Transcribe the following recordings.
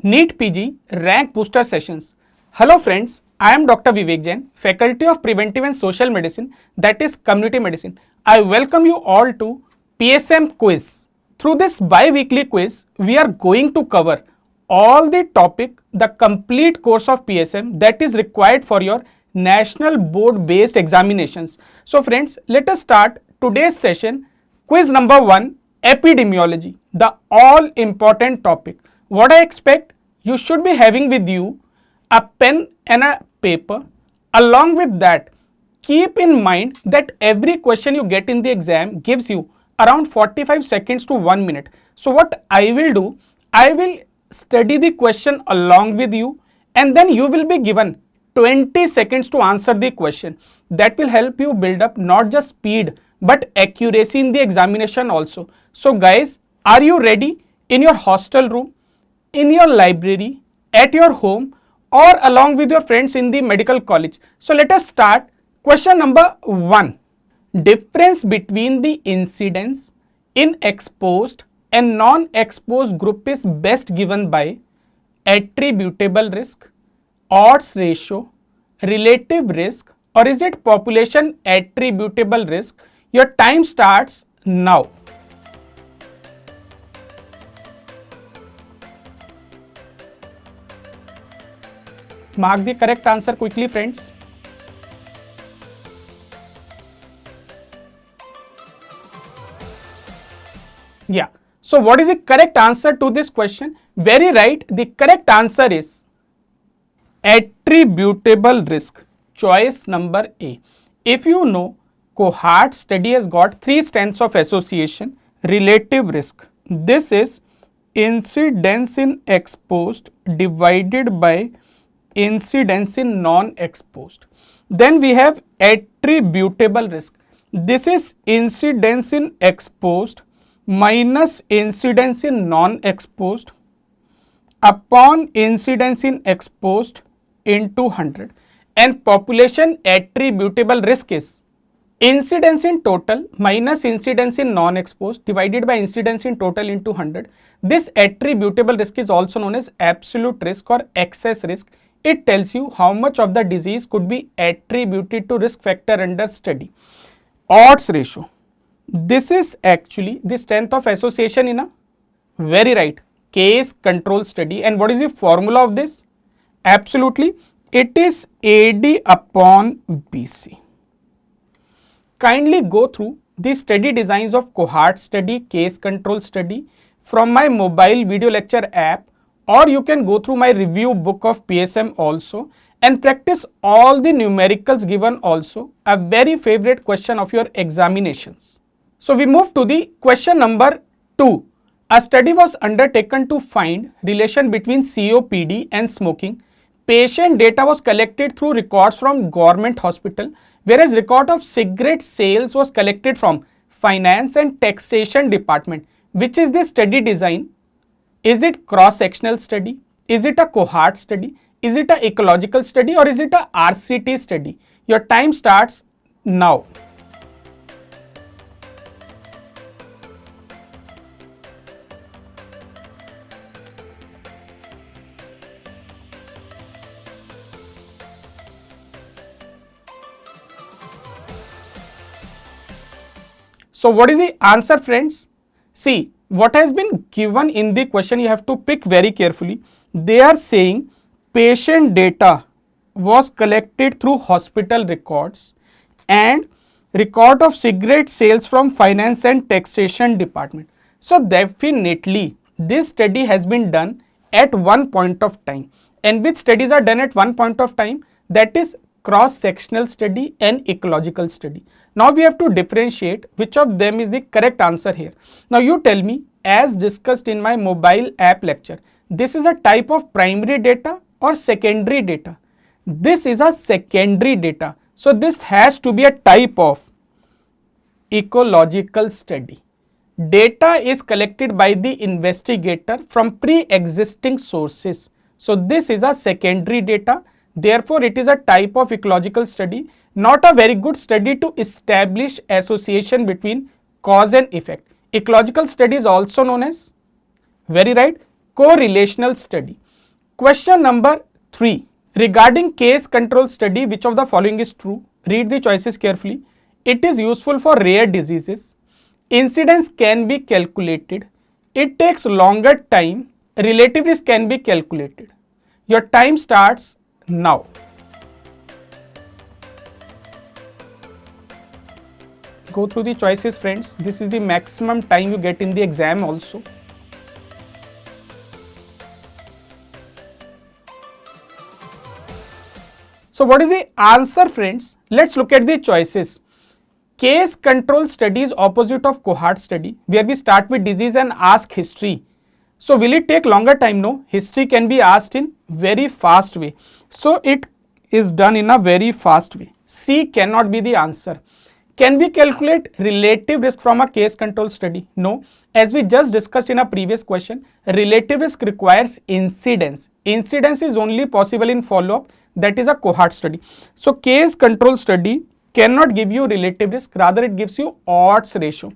NEET PG Rank Booster Sessions. Hello friends, I am Dr. Vivek Jain, Faculty of Preventive and Social Medicine, that is Community Medicine. I welcome you all to PSM Quiz. Through this bi-weekly quiz, we are going to cover all the topic, the complete course of PSM that is required for your national board based examinations. So friends, let us start today's session. Quiz number 1, epidemiology, the all important topic. What I expect, you should be having with you a pen and a paper. Along with that, keep in mind that every question you get in the exam gives you around 45 seconds to 1 minute. So what I will do, I will study the question along with you, and then you will be given 20 seconds to answer the question. That will help you build up not just speed but accuracy in the examination also. So guys, are you ready? In your hostel room, in your library, at your home, or along with your friends in the medical college? So let us start. Question number 1. Difference between the incidence in exposed and non-exposed group is best given by attributable risk, odds ratio, relative risk, or is it population attributable risk? Your time starts now. Mark the correct answer quickly, friends. Yeah. So what is the correct answer to this question? Very right. The correct answer is attributable risk. Choice number A. If you know, cohort study has got 3 strengths of association. Relative risk. This is incidence in exposed divided by incidence in non-exposed. Then we have attributable risk. This is incidence in exposed minus incidence in non-exposed upon incidence in exposed into 100, and population attributable risk is incidence in total minus incidence in non-exposed divided by incidence in total into 100. This attributable risk is also known as absolute risk or excess risk. It tells you how much of the disease could be attributed to risk factor under study. Odds ratio. This is actually the strength of association in a very right case control study. And what is the formula of this? Absolutely, it is AD upon BC. Kindly go through the study designs of cohort study, case control study from my mobile video lecture app, or you can go through my review book of PSM also and practice all the numericals given also, a very favorite question of your examinations. So we move to the question number 2. A study was undertaken to find relation between COPD and smoking. Patient data was collected through records from government hospital, whereas record of cigarette sales was collected from finance and taxation department. Which is the study design? Is it cross-sectional study? Is it a cohort study? Is it a ecological study, or is it a RCT study? Your time starts now. So what is the answer, friends? See, what has been given in the question, you have to pick very carefully. They are saying patient data was collected through hospital records and record of cigarette sales from finance and taxation department. So definitely this study has been done at one point of time. And which studies are done at one point of time? That is cross-sectional study and ecological study. Now we have to differentiate which of them is the correct answer here. Now you tell me, as discussed in my mobile app lecture, this is a type of primary data or secondary data? This is a secondary data. So this has to be a type of ecological study. Data is collected by the investigator from pre-existing sources. So this is a secondary data. Therefore, it is a type of ecological study, not a very good study to establish association between cause and effect. Ecological study is also known as, very right, correlational study. Question number 3. Regarding case control study, which of the following is true? Read the choices carefully. It is useful for rare diseases. Incidence can be calculated. It takes longer time. Relative risk can be calculated. Your time starts now. Go through the choices, friends. This is the maximum time you get in the exam also. So what is the answer, friends? Let's look at the choices. Case control study is opposite of cohort study, where we start with disease and ask history. So will it take longer time? No. History can be asked in very fast way. So it is done in a very fast way. C cannot be the answer. Can we calculate relative risk from a case control study? No. As we just discussed in a previous question, relative risk requires incidence. Incidence is only possible in follow-up, that is a cohort study. So case control study cannot give you relative risk, rather it gives you odds ratio.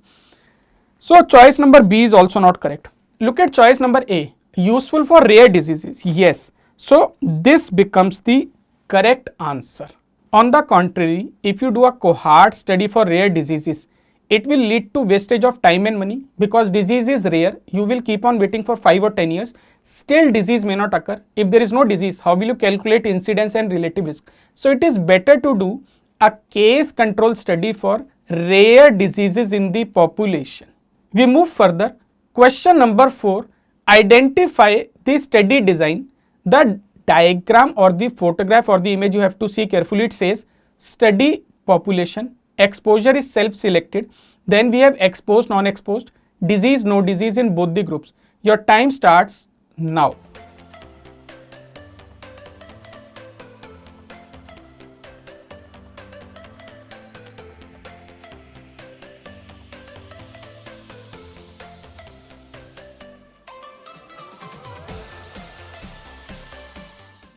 So choice number B is also not correct. Look at choice number A, useful for rare diseases. Yes. So this becomes the correct answer. On the contrary, if you do a cohort study for rare diseases, it will lead to wastage of time and money, because disease is rare. You will keep on waiting for 5 or 10 years. Still disease may not occur. If there is no disease, how will you calculate incidence and relative risk? So it is better to do a case control study for rare diseases in the population. We move further. Question number 4. Identify the study design. The diagram or the photograph or the image you have to see carefully. It says study population, exposure is self-selected, then we have exposed, non-exposed, disease, no disease in both the groups. Your time starts now.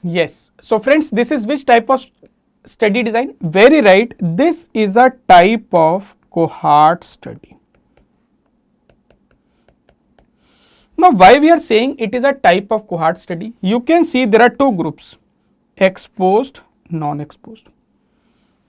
Yes. So friends, this is which type of study design? Very right. This is a type of cohort study. Now, why we are saying it is a type of cohort study? You can see there are two groups, exposed, non-exposed.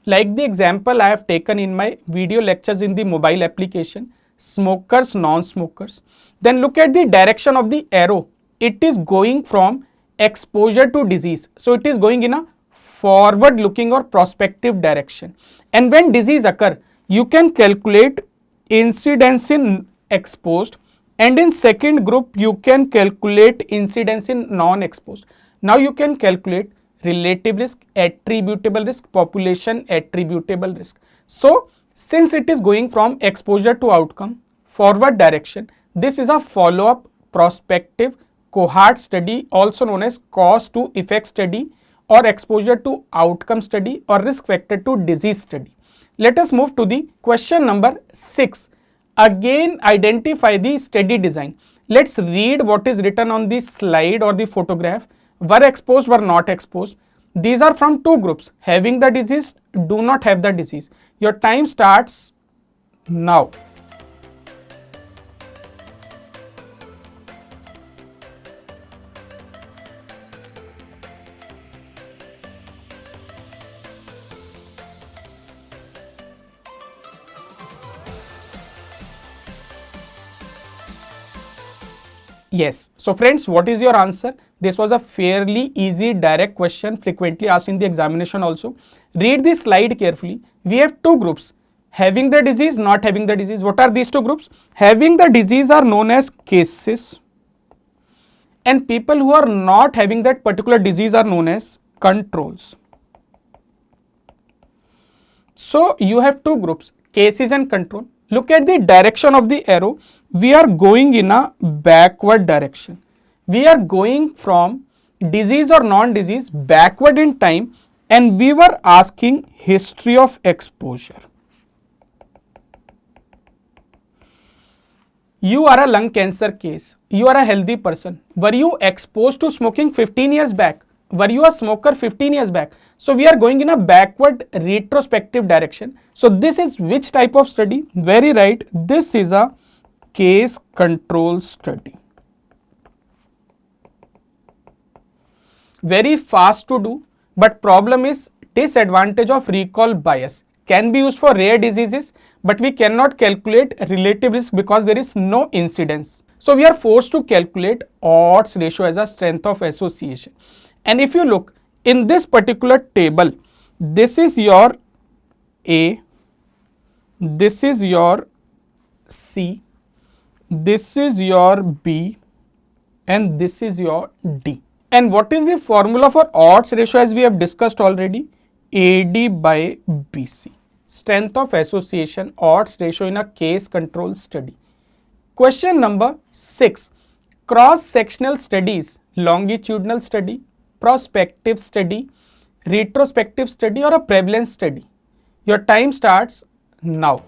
Like the example I have taken in my video lectures in the mobile application, smokers, non-smokers. Then look at the direction of the arrow. It is going from exposure to disease. So it is going in a forward looking or prospective direction. And when disease occur, you can calculate incidence in exposed, and in second group you can calculate incidence in non-exposed. Now you can calculate relative risk, attributable risk, population attributable risk. So since it is going from exposure to outcome, forward direction, this is a follow-up prospective cohort study, also known as cause to effect study or exposure to outcome study or risk factor to disease study. Let us move to the question number 6. Again, identify the study design. Let's read what is written on the slide or the photograph. Were exposed, were not exposed. These are from two groups, having the disease, do not have the disease. Your time starts now. Yes. So friends, what is your answer? This was a fairly easy direct question, frequently asked in the examination also. Read the slide carefully. We have two groups, having the disease, not having the disease. What are these two groups? Having the disease are known as cases, and people who are not having that particular disease are known as controls. So you have two groups, cases and control. Look at the direction of the arrow. We are going in a backward direction. We are going from disease or non-disease backward in time, and we were asking history of exposure. You are a lung cancer case. You are a healthy person. Were you exposed to smoking 15 years back? Were you a smoker 15 years back? So we are going in a backward retrospective direction. So this is which type of study? Very right. This is a case control study. very fast to do, but problem is disadvantage of recall bias. Can be used for rare diseases, but we cannot calculate relative risk because there is no incidence. So we are forced to calculate odds ratio as a strength of association. And if you look in this particular table, this is your A, this is your C, this is your B, and this is your D. And what is the formula for odds ratio, as we have discussed already? AD by BC. Strength of association, odds ratio in a case control study. Question number 6. Cross-sectional studies, longitudinal study, prospective study, retrospective study, or a prevalence study. Your time starts now.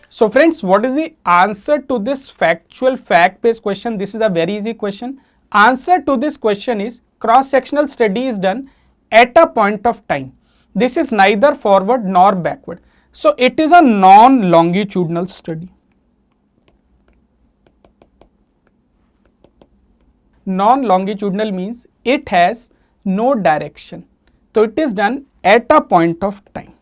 So friends, what is the answer to this factual fact-based question? This is a very easy question. Answer to this question is cross-sectional study is done at a point of time. This is neither forward nor backward. So it is a non-longitudinal study. Non-longitudinal means it has no direction. So it is done at a point of time.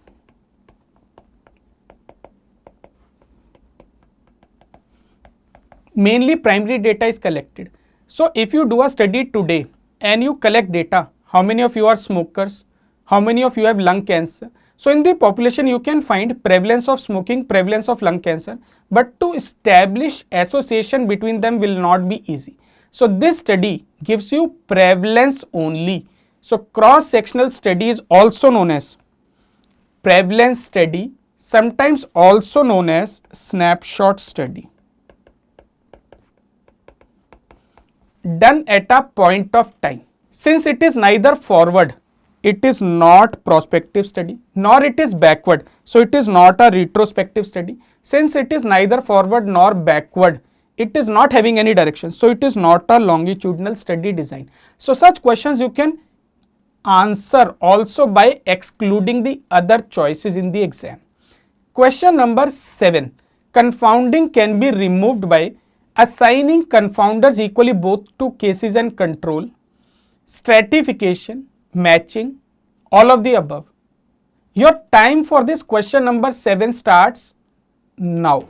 Mainly primary data is collected. So if you do a study today and you collect data, how many of you are smokers, how many of you have lung cancer. So in the population you can find prevalence of smoking, prevalence of lung cancer, but to establish association between them will not be easy. So this study gives you prevalence only. So cross-sectional study is also known as prevalence study, sometimes also known as snapshot study, done at a point of time. Since it is neither forward, it is not prospective study, nor it is backward, so it is not a retrospective study. Since it is neither forward nor backward, it is not having any direction, so it is not a longitudinal study design. So such questions you can answer also by excluding the other choices in the exam. Question number 7. Confounding can be removed by assigning confounders equally both to cases and control, stratification, matching, all of the above. Your time for this question number 7 starts now.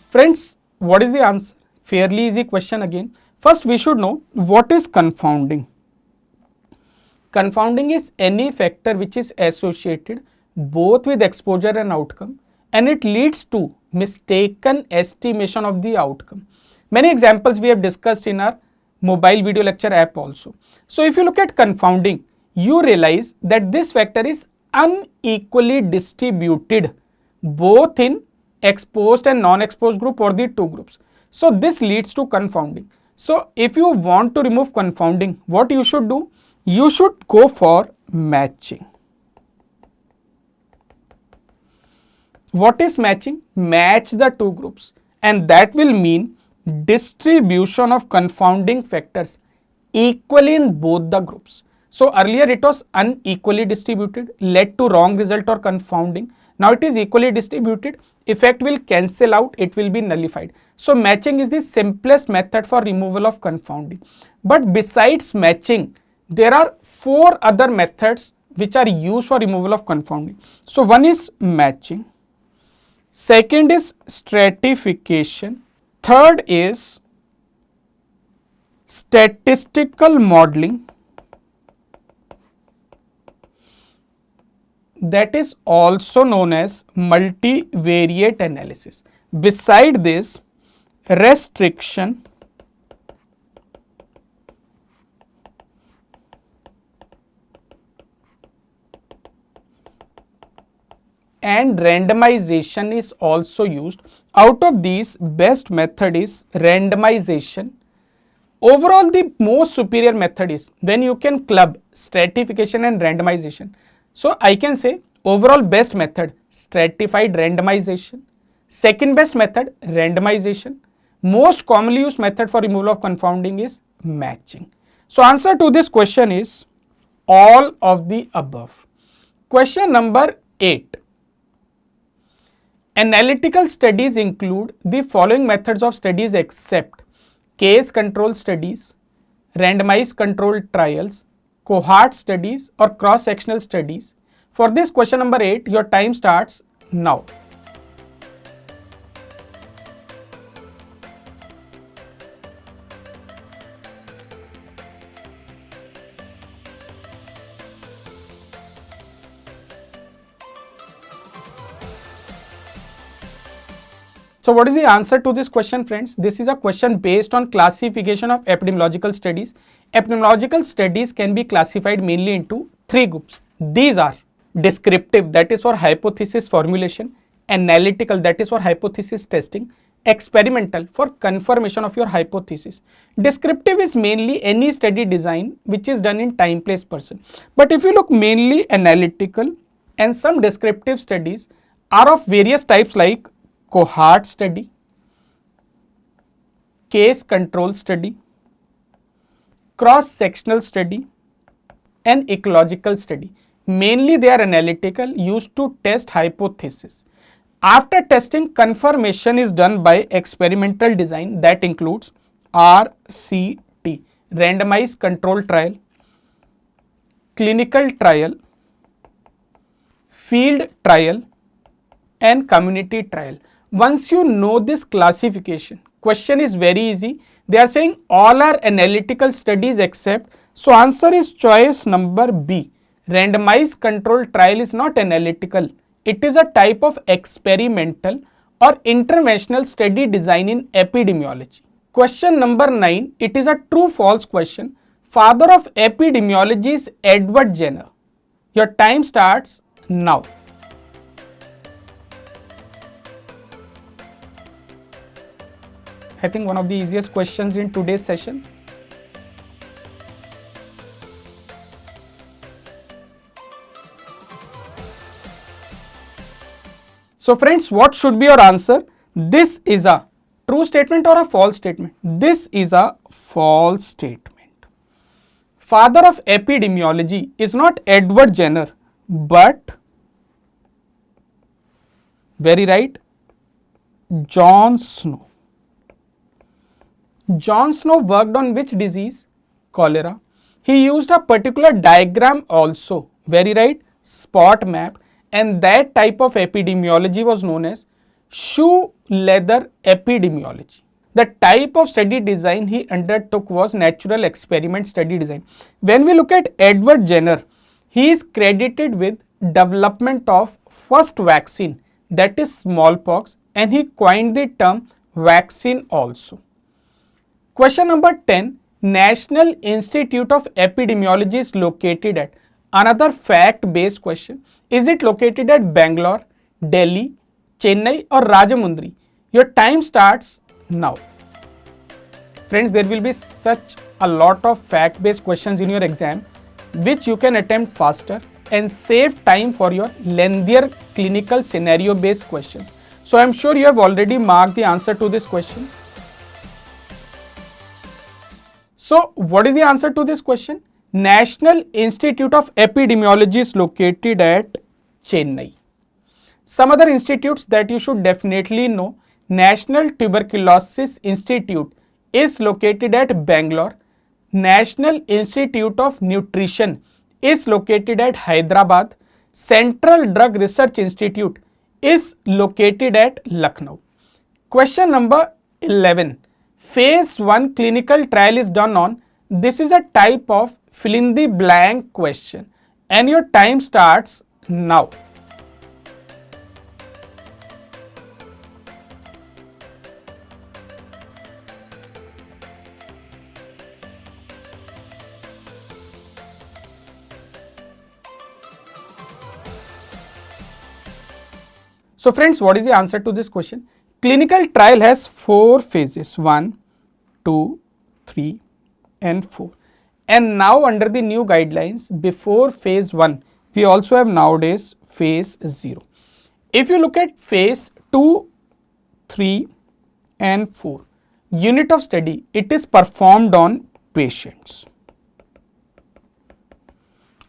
Friends, what is the answer? Fairly easy question again. First, we should know what is confounding. Confounding is any factor which is associated both with exposure and outcome, and it leads to mistaken estimation of the outcome. Many examples we have discussed in our mobile video lecture app also. So if you look at confounding, you realize that this factor is unequally distributed both in exposed and non-exposed group or the two groups. So this leads to confounding. So if you want to remove confounding, what you should do? You should go for matching. What is matching? Match the two groups, and that will mean distribution of confounding factors equally in both the groups. So earlier it was unequally distributed, led to wrong result or confounding. Now it is equally distributed, effect will cancel out, it will be nullified. So matching is the simplest method for removal of confounding. But besides matching, there are 4 other methods which are used for removal of confounding. So one is matching, second is stratification, third is statistical modeling, that is also known as multivariate analysis. Beside this, restriction, and randomization is also used. Out of these, best method is randomization, Overall, the most superior method is when you can club stratification and randomization. So I can say overall best method stratified randomization, second best method randomization, most commonly used method for removal of confounding is matching. So answer to this question is all of the above. Question number 8. Analytical studies include the following methods of studies except case control studies, randomized controlled trials, cohort studies or cross-sectional studies. For this question number 8, your time starts now. So what is the answer to this question, friends? This is a question based on classification of epidemiological studies. Epidemiological studies can be classified mainly into three groups. These are descriptive, that is for hypothesis formulation, analytical, that is for hypothesis testing, experimental for confirmation of your hypothesis. Descriptive is mainly any study design which is done in time, place, person. But if you look mainly analytical and some descriptive studies are of various types like cohort study, case control study, cross-sectional study and ecological study. Mainly they are analytical, used to test hypothesis. After testing, confirmation is done by experimental design that includes RCT, randomized control trial, clinical trial, field trial and community trial. Once you know this classification, question is very easy. They are saying all are analytical studies except, so answer is choice number B. Randomized control trial is not analytical. It is a type of experimental or interventional study design in epidemiology. Question number 9, it is a true false question. Father of epidemiology is Edward Jenner. Your time starts now. I think one of the easiest questions in today's session. So friends, what should be your answer? This is a true statement or a false statement? This is a false statement. Father of epidemiology is not Edward Jenner, but very right, John Snow. John Snow worked on which disease? Cholera. He used a particular diagram also, very right, spot map, and that type of epidemiology was known as shoe leather epidemiology. The type of study design he undertook was natural experiment study design. When we look at Edward Jenner, he is credited with development of first vaccine, that is smallpox, and he coined the term vaccine also. Question number 10, National Institute of Epidemiology is located at, another fact based question, is it located at Bangalore, Delhi, Chennai or Rajahmundry? Your time starts now. Friends, there will be such a lot of fact based questions in your exam which you can attempt faster and save time for your lengthier clinical scenario based questions. So I am sure you have already marked the answer to this question. So what is the answer to this question? National Institute of Epidemiology is located at Chennai. Some other institutes that you should definitely know, National Tuberculosis Institute is located at Bangalore. National Institute of Nutrition is located at Hyderabad. Central Drug Research Institute is located at Lucknow. Question number 11. Phase 1 clinical trial is done on, this is a type of fill in the blank question and your time starts now. So friends, what is the answer to this question? Clinical trial has 4 phases, 1, 2, 3 and 4. And now under the new guidelines, before phase 1, we also have nowadays phase 0. If you look at phase 2, 3 and 4, unit of study, it is performed on patients.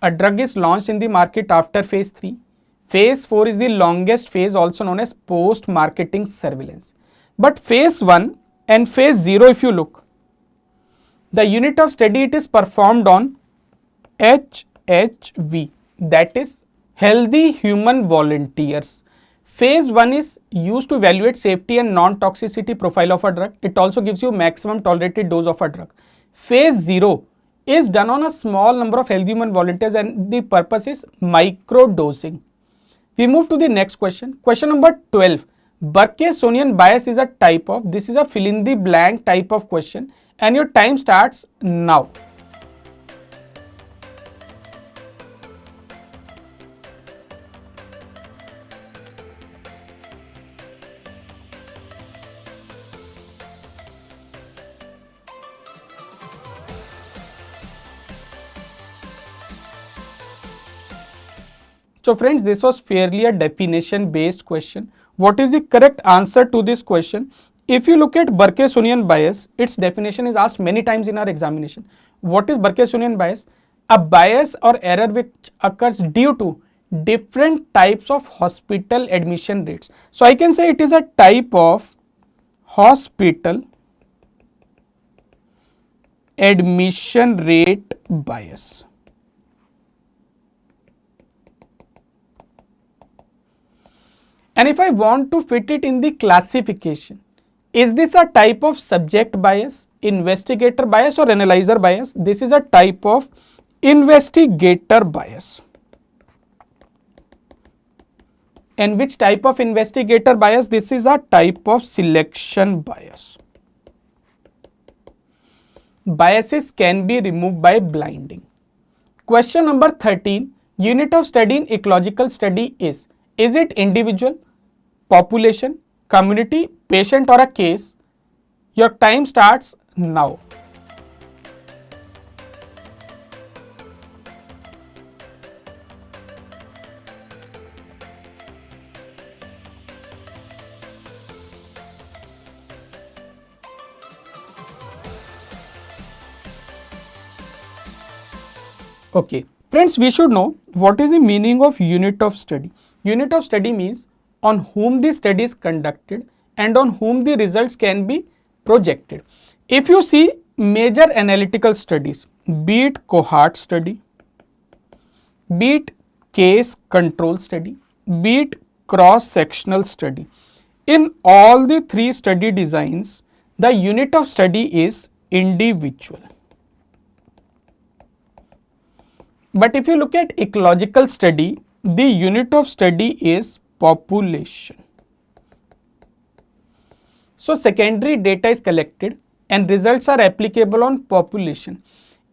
A drug is launched in the market after phase 3. Phase 4 is the longest phase, also known as post-marketing surveillance. But phase 1 and phase 0, if you look, the unit of study, it is performed on HHV, that is healthy human volunteers. Phase 1 is used to evaluate safety and non-toxicity profile of a drug. It also gives you maximum tolerated dose of a drug. Phase 0 is done on a small number of healthy human volunteers and the purpose is micro dosing. We move to the next question. Question number 12. Burke-Sonian bias is a type of, this is a fill in the blank type of question and your time starts now. So friends, this was fairly a definition based question. What is the correct answer to this question? If you look at Burke-Sonian bias, its definition is asked many times in our examination. What is Burke-Sonian bias? A bias or error which occurs due to different types of hospital admission rates. So I can say it is a type of hospital admission rate bias. And if I want to fit it in the classification, is this a type of subject bias, investigator bias or analyzer bias? This is a type of investigator bias. And which type of investigator bias? This is a type of selection bias. Biases can be removed by blinding. Question number 13. Unit of study in ecological study is it individual, population, community, patient or a case? Your time starts now. Okay, friends, we should know what is the meaning of unit of study. Unit of study means on whom the study is conducted and on whom the results can be projected. If you see major analytical studies, be it cohort study, be it case control study, be it cross-sectional study, in all the three study designs, the unit of study is individual. But if you look at ecological study, the unit of study is population. So secondary data is collected and results are applicable on population.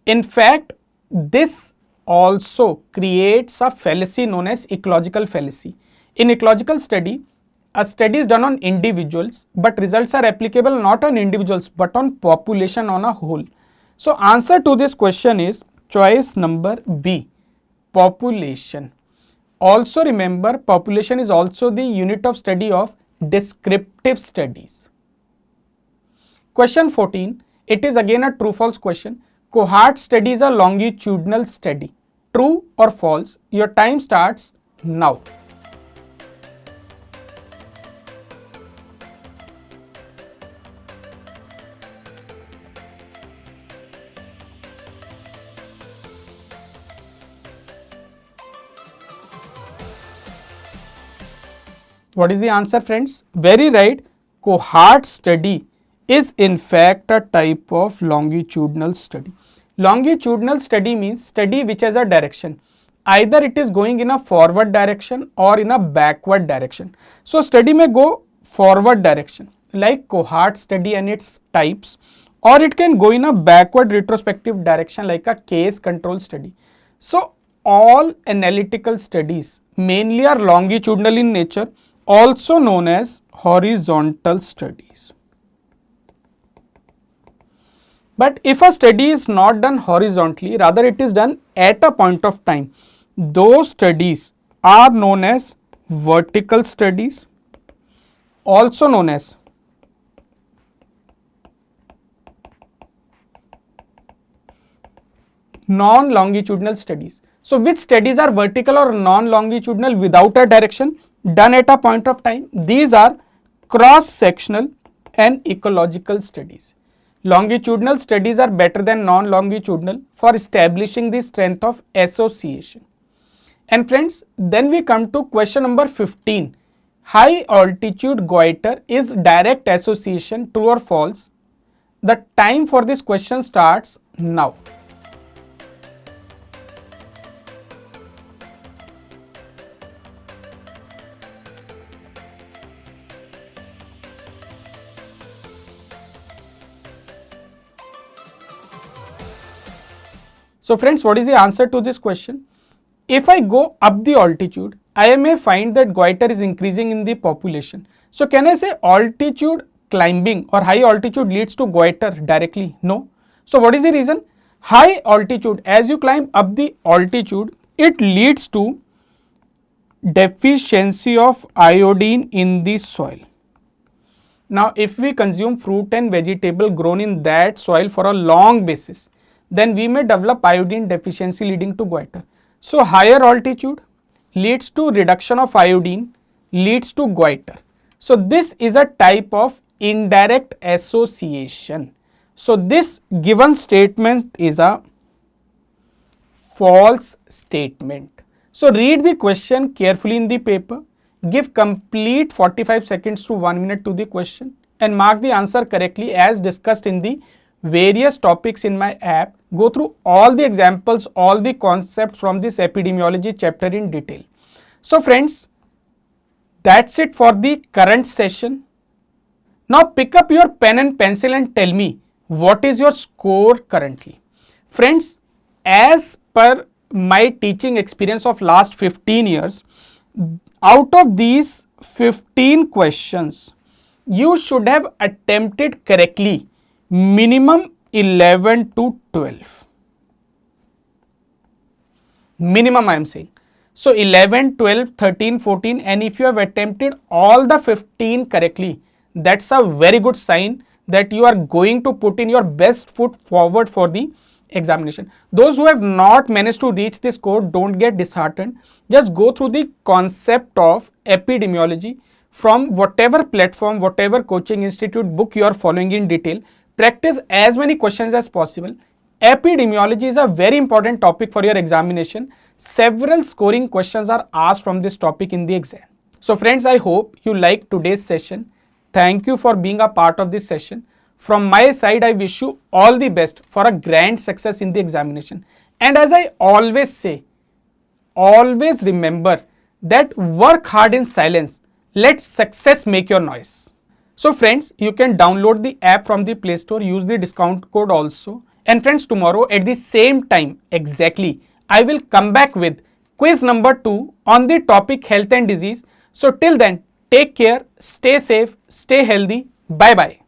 In fact, this also creates a fallacy known as ecological fallacy. In ecological study, a study is done on individuals, but results are applicable not on individuals but on population on a whole. So answer to this question is choice number B, population. Also remember, population is also the unit of study of descriptive studies. Question 14, it is again a true-false question. Cohort study is a longitudinal study. True or false? Your time starts now. What is the answer, friends? Very right. Cohort study is in fact a type of longitudinal study. Longitudinal study means study which has a direction. Either it is going in a forward direction or in a backward direction. So study may go forward direction like cohort study and its types, or it can go in a backward retrospective direction like a case control study. So all analytical studies mainly are longitudinal in nature, also known as horizontal studies. But if a study is not done horizontally, rather it is done at a point of time, those studies are known as vertical studies, also known as non-longitudinal studies. So which studies are vertical or non-longitudinal without a direction, done at a point of time? These are cross-sectional and ecological studies. Longitudinal studies are better than non-longitudinal for establishing the strength of association. And friends, then we come to question number 15. High altitude goiter is direct association, true or false? The time for this question starts now. So friends, what is the answer to this question? If I go up the altitude, I may find that goiter is increasing in the population. So can I say altitude climbing or high altitude leads to goiter directly? No. So what is the reason? High altitude, as you climb up the altitude, it leads to deficiency of iodine in the soil. Now if we consume fruit and vegetable grown in that soil for a long basis, then we may develop iodine deficiency leading to goiter. So higher altitude leads to reduction of iodine, leads to goiter. So this is a type of indirect association. So this given statement is a false statement. So read the question carefully in the paper, give complete 45 seconds to 1 minute to the question and mark the answer correctly as discussed in the various topics in my app. Go through all the examples, all the concepts from this epidemiology chapter in detail. So friends, that's it for the current session. Now pick up your pen and pencil and tell me what is your score currently. Friends, as per my teaching experience of last 15 years, out of these 15 questions, you should have attempted correctly minimum 11 to 12. Minimum I am saying. So 11, 12, 13, 14 and if you have attempted all the 15 correctly, that's a very good sign that you are going to put in your best foot forward for the examination. Those who have not managed to reach this score, don't get disheartened. Just go through the concept of epidemiology from whatever platform, whatever coaching institute book you are following in detail. Practice as many questions as possible. Epidemiology is a very important topic for your examination. Several scoring questions are asked from this topic in the exam. So friends, I hope you liked today's session. Thank you for being a part of this session. From my side, I wish you all the best for a grand success in the examination. And as I always say, always remember that work hard in silence. Let success make your noise. So friends, you can download the app from the Play Store, use the discount code also. And friends, tomorrow at the same time exactly, I will come back with quiz number 2 on the topic health and disease. So till then, take care, stay safe, stay healthy. Bye bye.